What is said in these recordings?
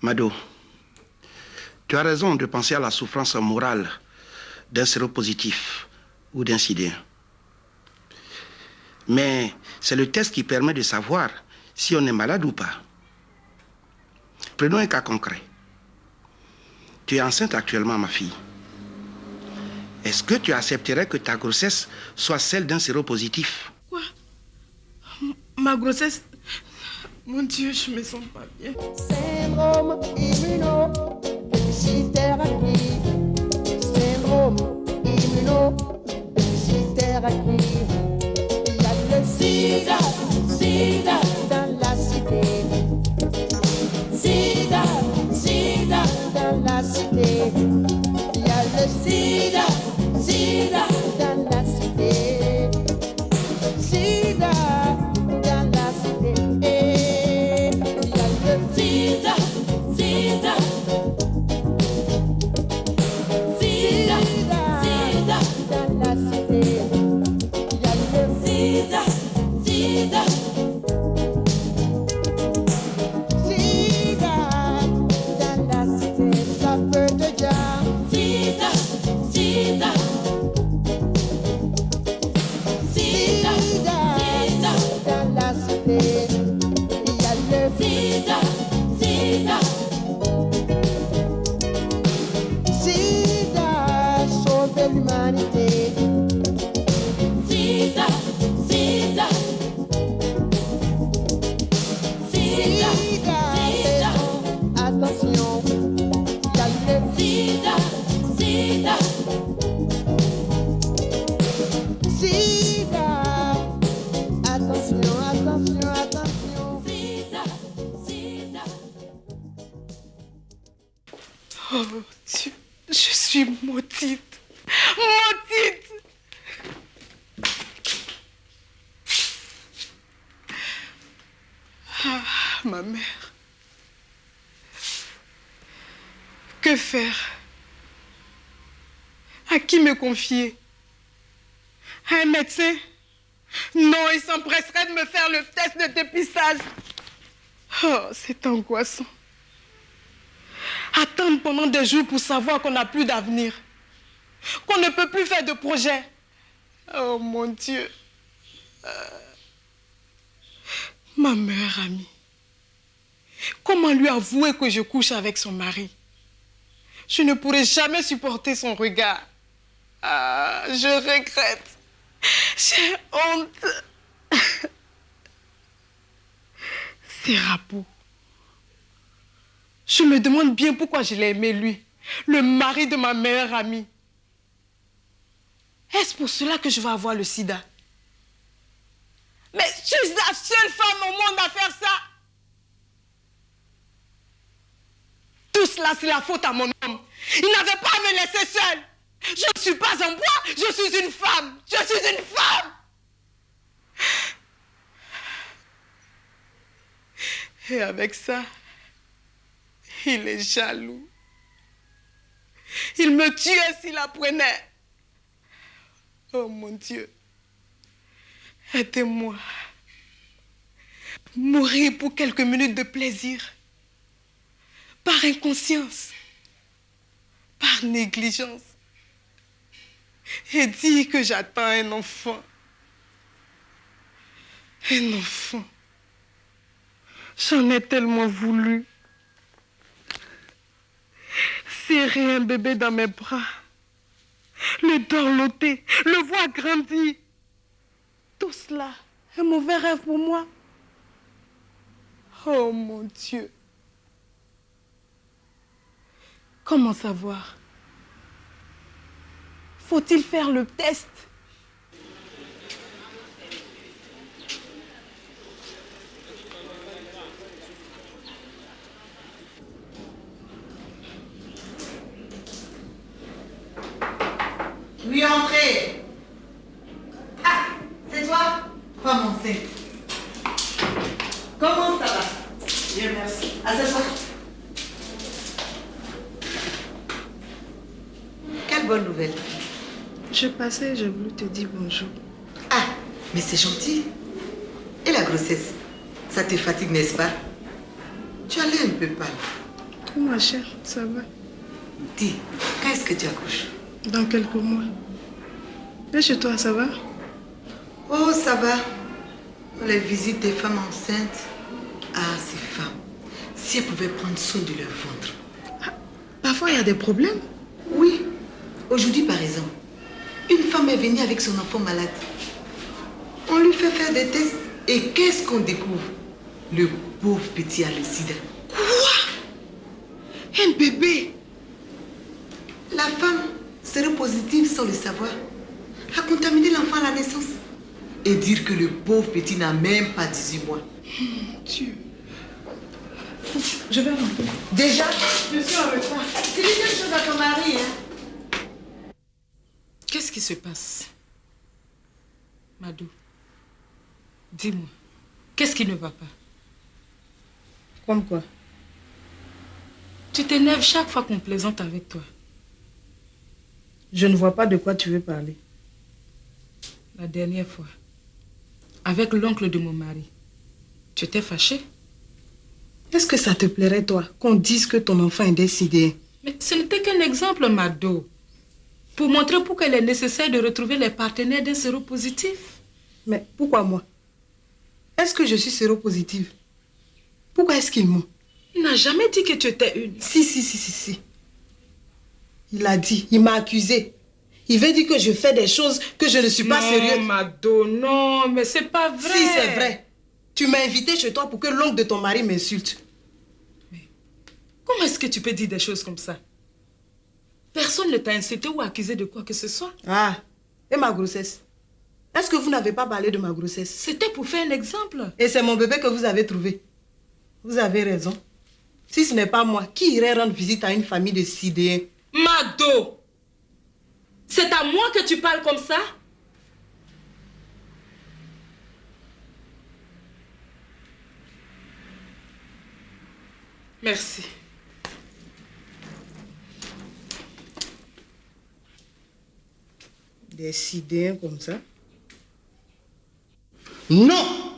Mado, tu as raison de penser à la souffrance morale d'un séropositif ou d'un sidéen. Mais c'est le test qui permet de savoir si on est malade ou pas. Prenons un cas concret. Tu es enceinte actuellement, ma fille. Est-ce que tu accepterais que ta grossesse soit celle d'un séropositif? Quoi? Ma grossesse? Mon Dieu, je me sens pas bien. Syndrome immunodéficitaire acquis. Syndrome immunodéficitaire acquis. Il y a le sida, sida dans la cité. Sida, sida dans la cité. Il y a le sida, sida dans la cité. Sida dans la cité. Sida, sida, sida, sida dans la cité. Il y a le sida, sida, sida dans la cité. Ça peut te dire sida, sida, sida, sida dans la cité. Il y a le sida. Sida, Sida, sauver l'humanité. Sida, Sida, Sida, Sida, attention, il y a le Sida, Sida, Sida, attention, attention, attention. Sida, Sida. Oh Dieu, je suis maudite. Maudite! Ah, ma mère. Que faire? À qui me confier? À un médecin? Non, il s'empresserait de me faire le test de dépistage. Oh, c'est angoissant. Attendre pendant des jours pour savoir qu'on n'a plus d'avenir. Qu'on ne peut plus faire de projet. Oh mon Dieu. Ma meilleure amie. Comment lui avouer que je couche avec son mari? Je ne pourrai jamais supporter son regard. Ah, je regrette. J'ai honte. C'est Rapou. Je me demande bien pourquoi je l'ai aimé, lui, le mari de ma meilleure amie. Est-ce pour cela que je vais avoir le sida? Mais je suis la seule femme au monde à faire ça. Tout cela, c'est la faute à mon homme. Il n'avait pas à me laisser seule. Je ne suis pas un bois, je suis une femme. Je suis une femme. Et avec ça, il est jaloux. Il me tuait s'il apprenait. Oh mon Dieu. Aidez-moi. Mourir pour quelques minutes de plaisir. Par inconscience. Par négligence. Et dire que j'attends un enfant. Un enfant. J'en ai tellement voulu. Serrer un bébé dans mes bras. Le dorloter. Le voir grandir. Tout cela, un mauvais rêve pour moi. Oh mon Dieu. Comment savoir? Faut-il faire le test? Oui, entrez. Ah, c'est toi? Comment c'est? Comment ça va? Bien, merci. Asseyez-toi. Quelle bonne nouvelle. Je passais, j'ai voulu te dire bonjour. Ah, mais c'est gentil. Et la grossesse? Ça te fatigue, n'est-ce pas? Tu as l'air un peu pâle. Coucou ma chère, ça va? Dis, quand est-ce que tu accouches? Dans quelques mois. Et chez toi, ça va? Oh, ça va. Les visites des femmes enceintes. Ah, ces femmes. Si elles pouvaient prendre soin de leur ventre. Parfois, il y a des problèmes. Oui. Aujourd'hui, par exemple, une femme est venue avec son enfant malade. On lui fait faire des tests. Et qu'est-ce qu'on découvre? Le pauvre petit a le sida. Quoi? Un bébé? La femme, séropositive sans le savoir, a contaminé l'enfant à la naissance. Et dire que le pauvre petit n'a même pas 18 mois. Dieu. Je vais rentrer. Déjà? Je suis en retard. Tu dis quelque chose à ton mari, hein? Qu'est-ce qui se passe? Madou, dis-moi, qu'est-ce qui ne va pas? Comme quoi? Tu t'énerves chaque fois qu'on plaisante avec toi. Je ne vois pas de quoi tu veux parler. La dernière fois, avec l'oncle de mon mari, tu étais fâchée? Est-ce que ça te plairait, toi, qu'on dise que ton enfant est décédé? Mais ce n'était qu'un exemple, Mado. Pour montrer pourquoi il est nécessaire de retrouver les partenaires d'un séropositif. Mais pourquoi moi? Est-ce que je suis séropositive? Pourquoi est-ce qu'il ment? Il n'a jamais dit que tu étais une. Si. Il a dit, il m'a accusé. Il veut dire que je fais des choses que je ne suis pas sérieuse. Non, Mado, non, mais c'est pas vrai. Si, c'est vrai. Tu m'as invité chez toi pour que l'oncle de ton mari m'insulte. Mais comment est-ce que tu peux dire des choses comme ça? Personne ne t'a insulté ou accusé de quoi que ce soit. Ah, et ma grossesse? Est-ce que vous n'avez pas parlé de ma grossesse? C'était pour faire un exemple. Et c'est mon bébé que vous avez trouvé. Vous avez raison. Si ce n'est pas moi, qui irait rendre visite à une famille de sidéens? Mado, c'est à moi que tu parles comme ça? Merci. Des sidéens comme ça? Non!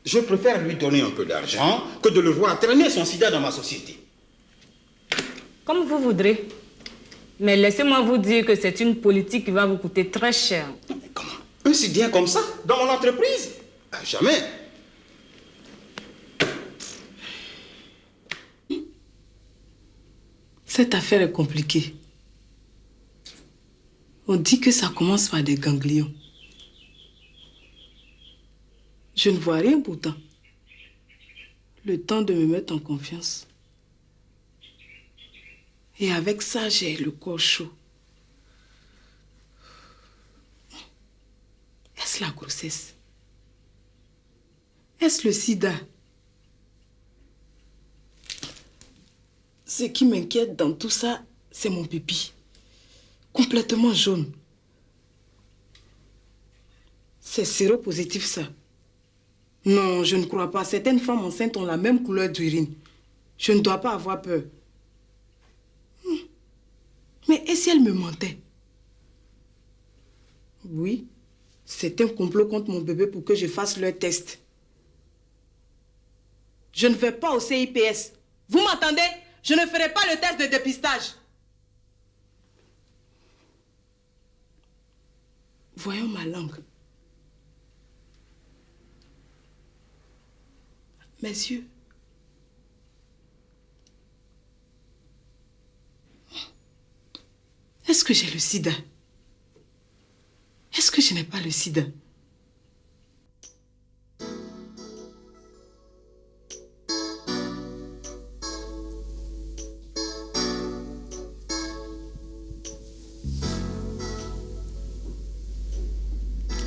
Je préfère lui donner un peu d'argent que de le voir traîner son sida dans ma société. Comme vous voudrez. Mais laissez-moi vous dire que c'est une politique qui va vous coûter très cher. Mais comment? Un sidien comme ça, dans mon entreprise? Jamais. Cette affaire est compliquée. On dit que ça commence par des ganglions. Je ne vois rien pourtant. Le temps de me mettre en confiance. Et avec ça, j'ai le corps chaud. Est-ce la grossesse? Est-ce le sida? Ce qui m'inquiète dans tout ça, c'est mon pipi. Complètement jaune. C'est séropositif, ça. Non, je ne crois pas. Certaines femmes enceintes ont la même couleur d'urine. Je ne dois pas avoir peur. Mais et si elle me mentait? Oui, c'est un complot contre mon bébé pour que je fasse leur test. Je ne vais pas au CIPS. Vous m'entendez? Je ne ferai pas le test de dépistage. Voyons ma langue. Mes yeux. Est-ce que j'ai le sida? Est-ce que je n'ai pas le sida?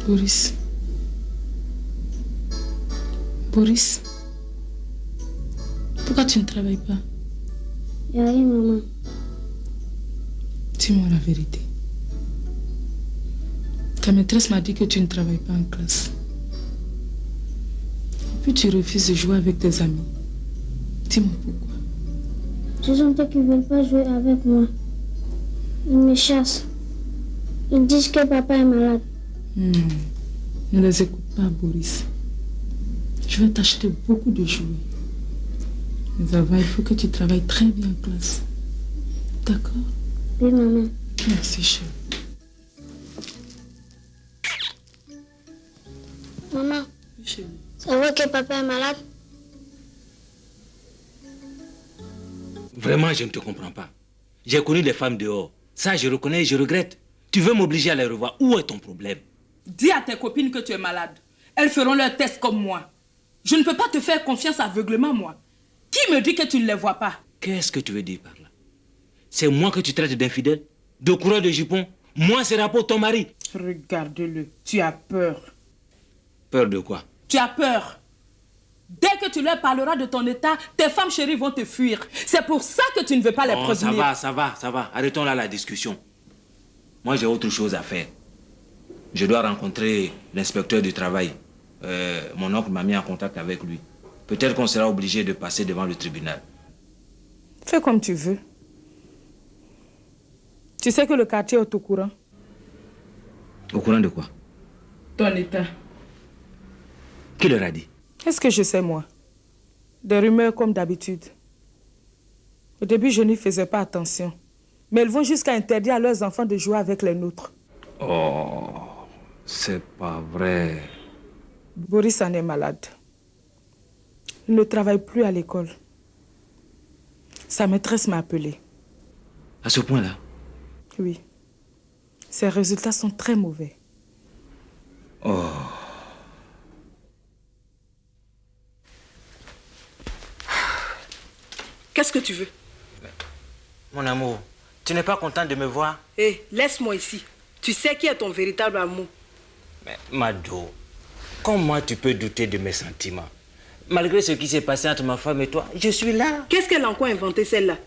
Boris. Boris. Pourquoi tu ne travailles pas? Il n'y a rien, maman. Dis-moi la vérité. Ta maîtresse m'a dit que tu ne travailles pas en classe. Et puis tu refuses de jouer avec tes amis. Dis-moi pourquoi. Je sentais qu'ils ne veulent pas jouer avec moi. Ils me chassent. Ils disent que papa est malade. Non, ne les écoute pas, Boris. Je vais t'acheter beaucoup de jouets. Zava, il faut que tu travailles très bien en classe. D'accord? Oui, maman. Merci, chérie. Maman, Oui, chérie. c'est vrai que papa est malade? Vraiment, je ne te comprends pas. J'ai connu des femmes dehors. Ça, je reconnais et je regrette. Tu veux m'obliger à les revoir. Où est ton problème? Dis à tes copines que tu es malade. Elles feront leur test comme moi. Je ne peux pas te faire confiance aveuglément, moi. Qui me dit que tu ne les vois pas? Qu'est-ce que tu veux dire par là? C'est moi que tu traites d'infidèle? De coureur de jupon? Moi, c'est rapport ton mari. Regarde-le. Tu as peur. Peur de quoi? Tu as peur. Dès que tu leur parleras de ton état, tes femmes chéries vont te fuir. C'est pour ça que tu ne veux pas les prévenir. Ça va. Arrêtons là la discussion. Moi, j'ai autre chose à faire. Je dois rencontrer l'inspecteur du travail. Mon oncle m'a mis en contact avec lui. Peut-être qu'on sera obligé de passer devant le tribunal. Fais comme tu veux. Tu sais que le quartier est au courant. Au courant de quoi? Ton état. Qui leur a dit? Qu'est-ce que je sais, moi? Des rumeurs comme d'habitude. Au début, je n'y faisais pas attention. Mais elles vont jusqu'à interdire à leurs enfants de jouer avec les nôtres. Oh, c'est pas vrai. Boris en est malade. Il ne travaille plus à l'école. Sa maîtresse m'a appelé. À ce point-là? Oui. Ses résultats sont très mauvais. Oh. Qu'est-ce que tu veux? Mon amour, tu n'es pas content de me voir? Hé, laisse-moi ici. Tu sais qui est ton véritable amour. Mais Mado, comment tu peux douter de mes sentiments? Malgré ce qui s'est passé entre ma femme et toi, je suis là. Qu'est-ce qu'elle a encore inventé, celle-là?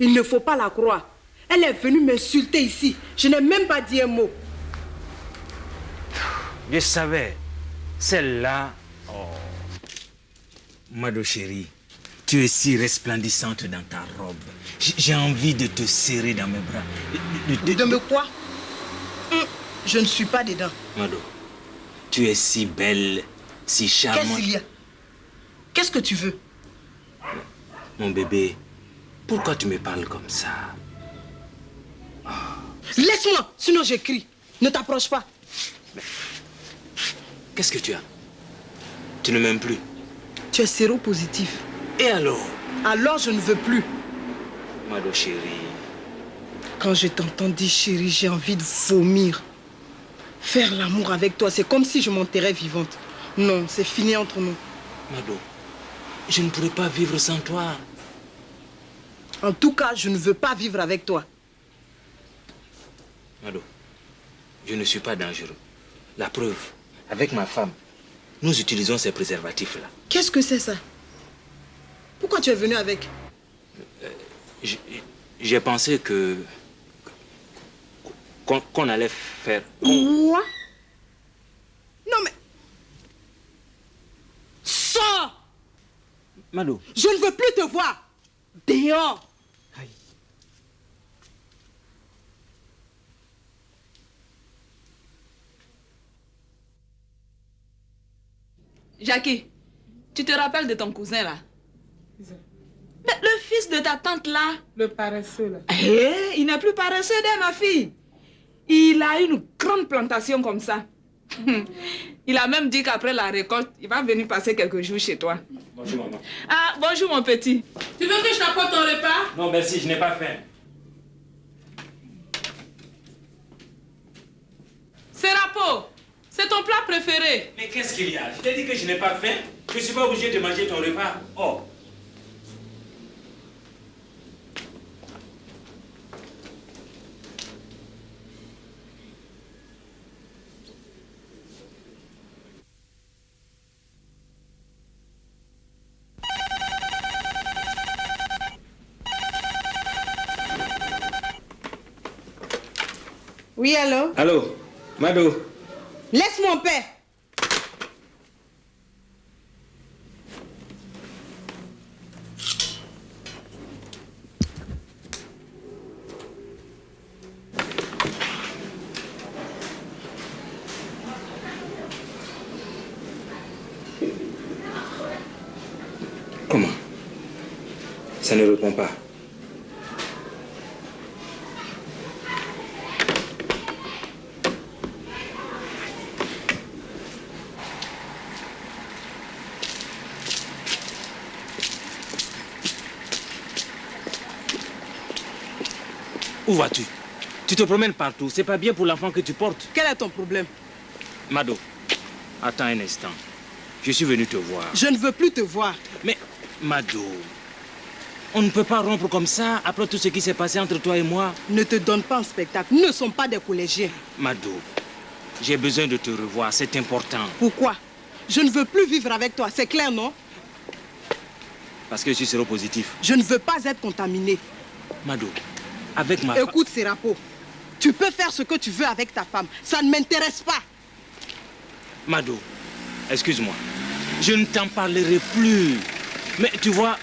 Il ne faut pas la croire. Elle est venue m'insulter ici. Je n'ai même pas dit un mot. Je savais. Celle-là... Oh. Mado chérie, tu es si resplendissante dans ta robe. J'ai envie de te serrer dans mes bras. De me quoi? Je ne suis pas dedans. Mado, tu es si belle, si charmante. Qu'est-ce qu'il y a? Qu'est-ce que tu veux? Mon bébé, pourquoi tu me parles comme ça? Laisse-moi, sinon j'écris. Ne t'approche pas. Qu'est-ce que tu as? Tu ne m'aimes plus? Tu es séropositif. Et alors? Alors je ne veux plus. Mado chérie. Quand je t'entends dire chérie, j'ai envie de vomir. Faire l'amour avec toi, c'est comme si je m'enterrais vivante. Non, c'est fini entre nous. Mado, je ne pourrais pas vivre sans toi. En tout cas, je ne veux pas vivre avec toi. Mado, je ne suis pas dangereux. La preuve, avec ma femme, nous utilisons ces préservatifs-là. Qu'est-ce que c'est ça? Pourquoi tu es venu avec? J'ai pensé qu'on allait faire... Quoi? Non mais... Sors! Mado. Je ne veux plus te voir. Dehors. Aïe. Jackie, tu te rappelles de ton cousin là? Mais le fils de ta tante là? Le paresseux là. Il n'est plus paresseux, ma fille. Il a une grande plantation comme ça. Il a même dit qu'après la récolte, il va venir passer quelques jours chez toi. Bonjour maman. Ah, bonjour mon petit. Tu veux que je t'apporte ton repas? Non merci, je n'ai pas faim. Serapo, c'est ton plat préféré. Mais qu'est-ce qu'il y a? Je t'ai dit que je n'ai pas faim. Je ne suis pas obligé de manger ton repas. Oh. Oui, allô? Allô, Mado. Laisse-moi en paix. Comment? Ça ne répond pas. Où vas-tu? Tu te promènes partout. C'est pas bien pour l'enfant que tu portes. Quel est ton problème? Mado, attends un instant. Je suis venu te voir. Je ne veux plus te voir. Mais, Mado, on ne peut pas rompre comme ça après tout ce qui s'est passé entre toi et moi. Ne te donne pas un spectacle. Nous ne sommes pas des collégiens. Mado, j'ai besoin de te revoir. C'est important. Pourquoi? Je ne veux plus vivre avec toi. C'est clair, non? Parce que je suis séropositif. Je ne veux pas être contaminé. Mado, avec ma... Écoute, Serapo, tu peux faire ce que tu veux avec ta femme. Ça ne m'intéresse pas. Mado, excuse-moi. Je ne t'en parlerai plus. Mais tu vois,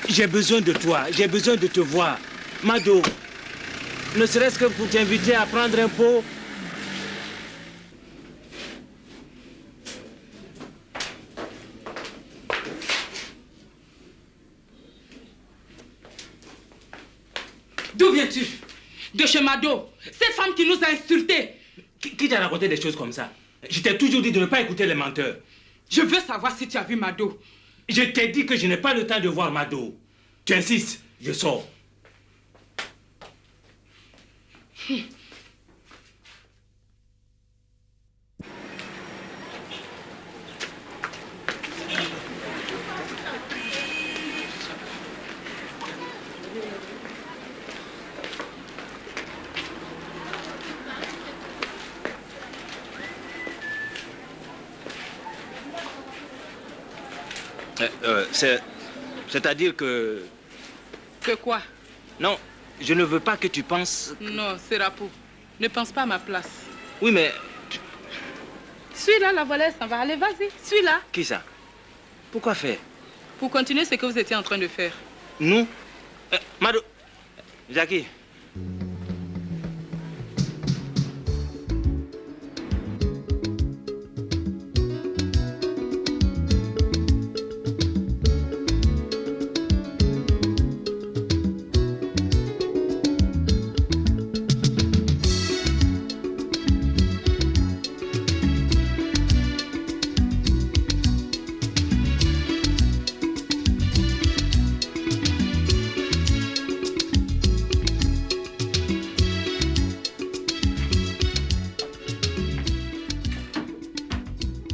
j'ai besoin de toi. J'ai besoin de te voir. Mado, ne serait-ce que pour t'inviter à prendre un pot. D'où viens-tu? De chez Mado. Cette femme qui nous a insultés. Qui t'a raconté des choses comme ça? Je t'ai toujours dit de ne pas écouter les menteurs. Je veux savoir si tu as vu Mado. Je t'ai dit que je n'ai pas le temps de voir Mado. Tu insistes, je sors. C'est-à-dire que... Que quoi? Non, je ne veux pas que tu penses... Non, Serapo, ne pense pas à ma place. Oui, mais... Suis-la, la voilà, elle s'en va. Allez, vas-y, suis-la. Qui ça? Pourquoi faire? Pour continuer ce que vous étiez en train de faire. Nous? Mado... Jackie.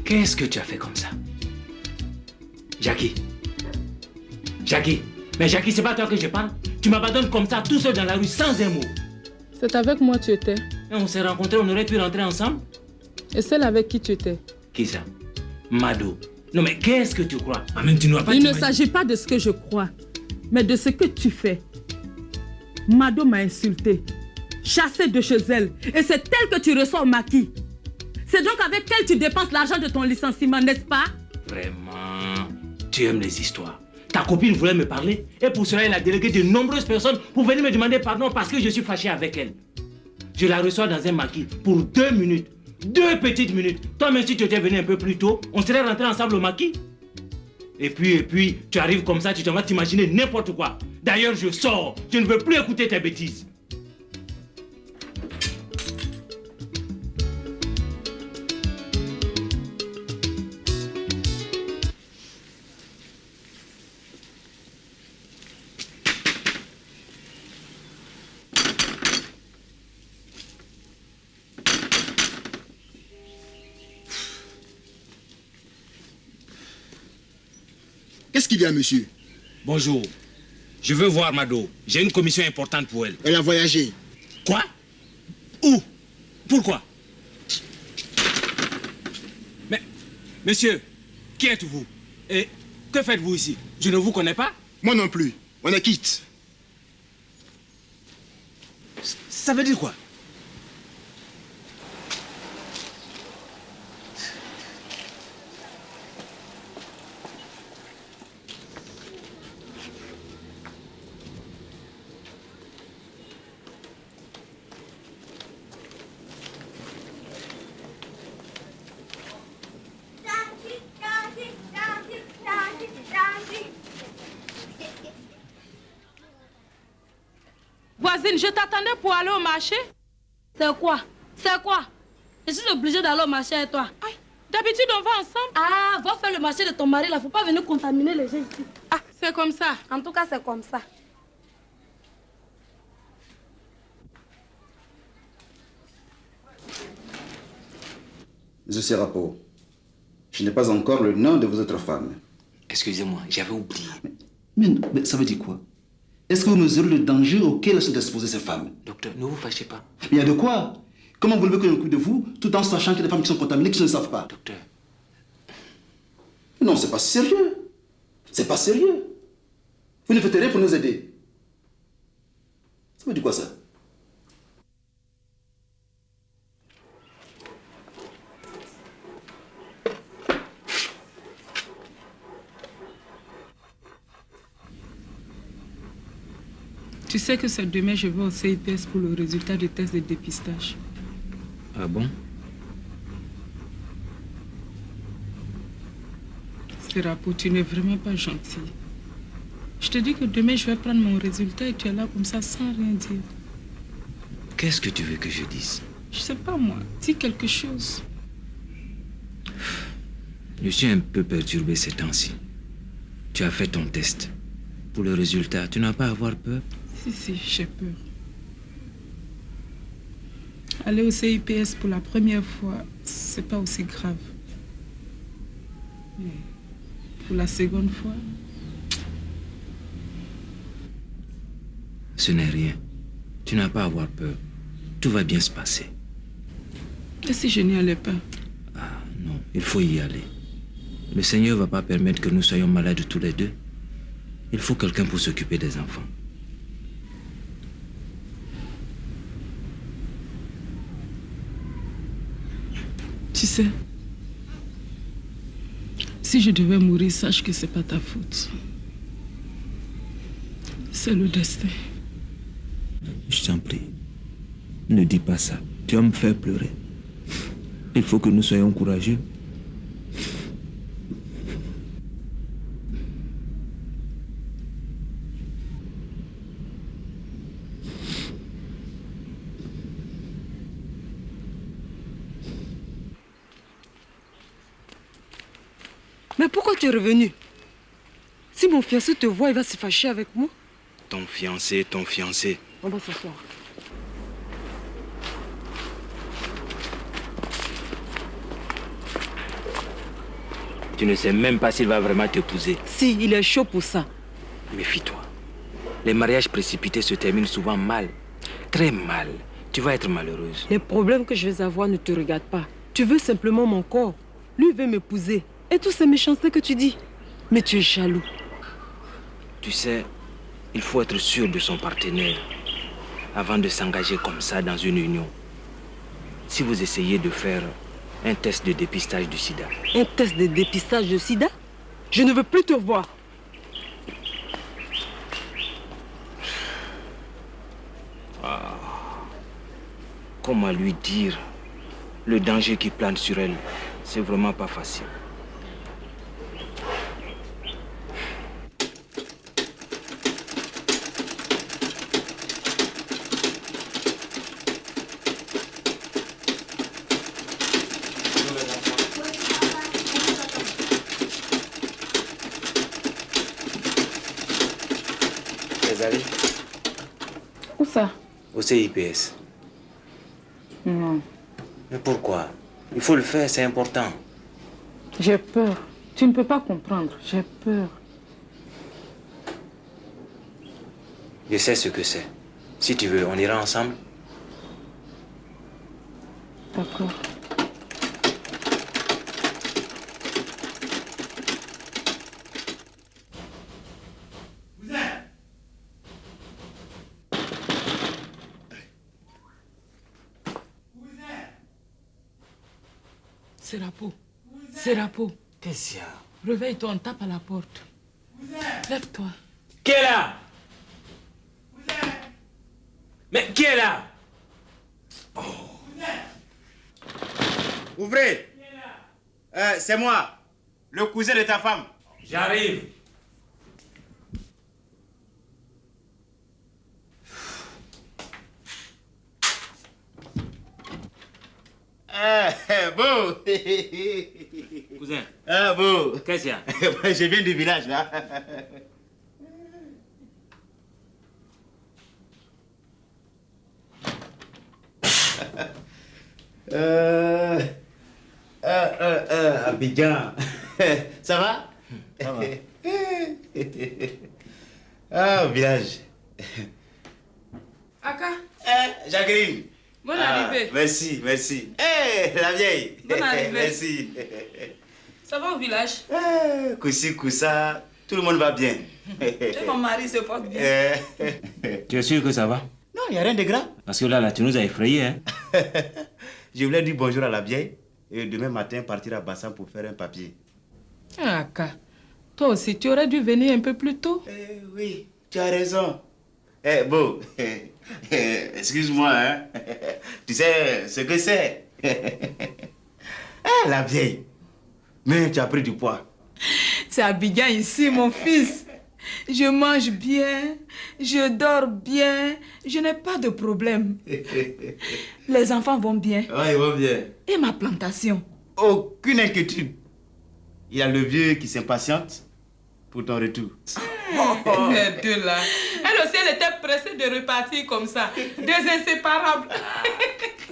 Qu'est-ce que tu as fait comme ça? Jackie. Jackie. Mais Jackie, c'est pas toi que je parle. Tu m'abandonnes comme ça, tout seul dans la rue, sans un mot. C'est avec moi tu étais. Et on s'est rencontrés, on aurait pu rentrer ensemble. Et celle avec qui tu étais? Qui ça? Mado. Non mais qu'est-ce que tu crois? Ah, même tu ne vas pas... Il ne s'agit pas de ce que je crois, mais de ce que tu fais. Mado m'a insulté, chassé de chez elle. Et c'est elle que tu reçois au maquis. C'est donc avec elle tu dépenses l'argent de ton licenciement, n'est-ce pas? Vraiment, tu aimes les histoires. Ta copine voulait me parler et pour cela elle a délégué de nombreuses personnes pour venir me demander pardon parce que je suis fâché avec elle. Je la reçois dans un maquis pour 2 minutes. 2 petites minutes. Toi-même si tu étais venu un peu plus tôt, on serait rentrés ensemble au maquis. Et puis, tu arrives comme ça, tu t'en vas t'imaginer n'importe quoi. D'ailleurs, je sors. Je ne veux plus écouter tes bêtises. Qu'est-ce qu'il y a, monsieur? Bonjour. Je veux voir Mado. J'ai une commission importante pour elle. Elle a voyagé. Quoi? Où? Pourquoi? Mais, monsieur, qui êtes-vous? Et que faites-vous ici? Je ne vous connais pas? Moi non plus. On est quitte. Ça veut dire quoi? Voisine, je t'attendais pour aller au marché. C'est quoi? C'est quoi? Je suis obligée d'aller au marché avec toi. D'habitude, on va ensemble. Ah, va faire le marché de ton mari là. Faut pas venir contaminer les gens ici. Ah, c'est comme ça. En tout cas, c'est comme ça. Monsieur Serapo, je n'ai pas encore le nom de vos autres femmes. Excusez-moi, j'avais oublié. Mais ça veut dire quoi? Est-ce que vous mesurez le danger auquel sont exposées ces femmes? Docteur, ne vous fâchez pas. Mais il y a de quoi? Comment vous voulez que je m'occupe de vous tout en sachant qu'il y a des femmes qui sont contaminées qui ne le savent pas? Docteur. Non, c'est pas sérieux. C'est pas sérieux. Vous ne faites rien pour nous aider. Ça veut dire quoi ça? Tu sais que c'est demain je vais au CIPS pour le résultat du test de dépistage. Ah bon? Serapo, tu n'es vraiment pas gentil. Je te dis que demain je vais prendre mon résultat et tu es là comme ça sans rien dire. Qu'est-ce que tu veux que je dise? Je sais pas moi, dis quelque chose. Je suis un peu perturbé ces temps-ci. Tu as fait ton test. Pour le résultat, tu n'as pas à avoir peur? Si, j'ai peur. Aller au CIPS pour la première fois, c'est pas aussi grave. Mais pour la seconde fois... Ce n'est rien. Tu n'as pas à avoir peur. Tout va bien se passer. Et si je n'y allais pas? Ah non, il faut y aller. Le Seigneur ne va pas permettre que nous soyons malades tous les deux. Il faut quelqu'un pour s'occuper des enfants. Tu sais, si je devais mourir, sache que c'est pas ta faute. C'est le destin. Je t'en prie, ne dis pas ça. Tu vas me faire pleurer. Il faut que nous soyons courageux. Mais pourquoi tu es revenu? Si mon fiancé te voit, il va se fâcher avec moi. Ton fiancé. On va s'asseoir. Tu ne sais même pas s'il va vraiment t'épouser. Si, il est chaud pour ça. Méfie-toi. Les mariages précipités se terminent souvent mal. Très mal. Tu vas être malheureuse. Les problèmes que je vais avoir ne te regardent pas. Tu veux simplement mon corps. Lui veut m'épouser. Et toutes ces méchancetés que tu dis. Mais tu es jaloux. Tu sais, il faut être sûr de son partenaire avant de s'engager comme ça dans une union. Si vous essayez de faire un test de dépistage du sida. Un test de dépistage du sida? Je ne veux plus te voir. Comment lui dire le danger qui plane sur elle? C'est vraiment pas facile. Où ça? Au CIPS. Non. Mais pourquoi? Il faut le faire, c'est important. J'ai peur. Tu ne peux pas comprendre. J'ai peur. Je sais ce que c'est. Si tu veux, on ira ensemble. D'accord. Serapo. Serapo. Qu'est-ce qu'il y a? Réveille-toi, on tape à la porte. Lève-toi. Qui est là? Mais qui est là? Ouvrez. C'est moi, le cousin de ta femme. J'arrive. Bon. Cousin. Ah, bon. Qu'est-ce qu'il y a? Je viens du village, là. Abidjan. Ça va? Ça va. Ah, au village. Aka, Jacqueline. bonne arrivée. Merci, merci. La vieille. Bonne arrivée. Merci. Ça va au village? Koussi, Koussa, tout le monde va bien. Et mon mari se porte bien. Tu es sûr que ça va? Non, il n'y a rien de grave. Parce que là, tu nous as effrayés, hein? Je voulais dire bonjour à la vieille et demain matin partir à Bassam pour faire un papier. Aka, toi aussi, tu aurais dû venir un peu plus tôt. Oui, tu as raison. Bon, excuse-moi, hein. Tu sais ce que c'est. La vieille. Mais tu as pris du poids. C'est Abidjan ici, mon fils. Je mange bien, je dors bien, je n'ai pas de problème. Les enfants vont bien. Oui, ils vont bien. Et ma plantation? Aucune inquiétude. Il y a le vieux qui s'impatiente pour ton retour. Les deux là. Elle aussi, elle était pressée de repartir comme ça. Deux inséparables.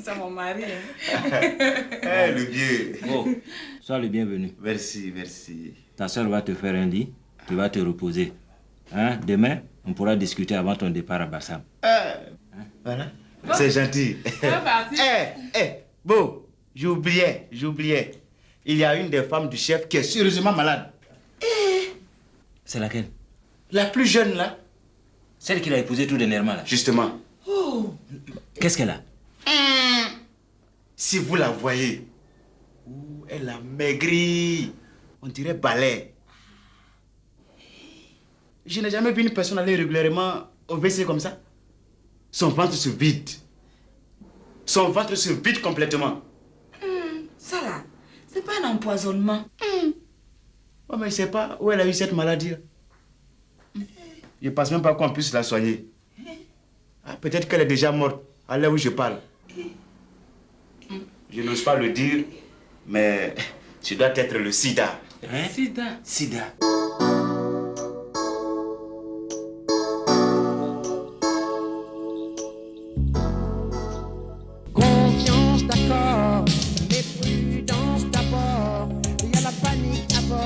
C'est mon mari. Hein. Le vieux. Bon, sois le bienvenu. Merci, merci. Ta soeur va te faire un lit, tu vas te reposer. Hein? Demain, on pourra discuter avant ton départ à Bassam. Voilà. C'est gentil. Bon, j'oubliais. Il y a une des femmes du chef qui est sérieusement malade. C'est laquelle? La plus jeune, là. Celle qu'il a épousée tout dernièrement, là. Justement. Oh. Qu'est-ce qu'elle a? Si vous la voyez, elle a maigri. On dirait balai. Je n'ai jamais vu une personne aller régulièrement au WC comme ça. Son ventre se vide. Son ventre se vide complètement. Ça là, c'est pas un empoisonnement. Oh, mais je ne sais pas où elle a eu cette maladie. Je ne pense même pas qu'on puisse la soigner. Peut-être qu'elle est déjà morte à l'heure où je parle. Je n'ose pas le dire, mais ce doit être le sida. Hein? Sida. Sida. Confiance d'accord, mais prudence d'abord. Il y a la panique à bord.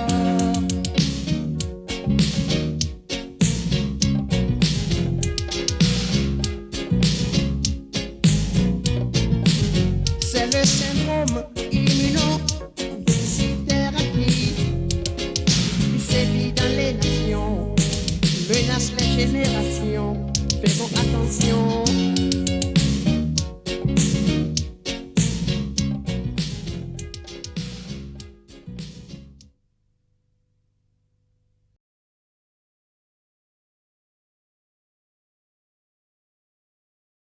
C'est le syndrome immunodéficitaire qui sévit dans les nations, menace les générations. Faisons attention.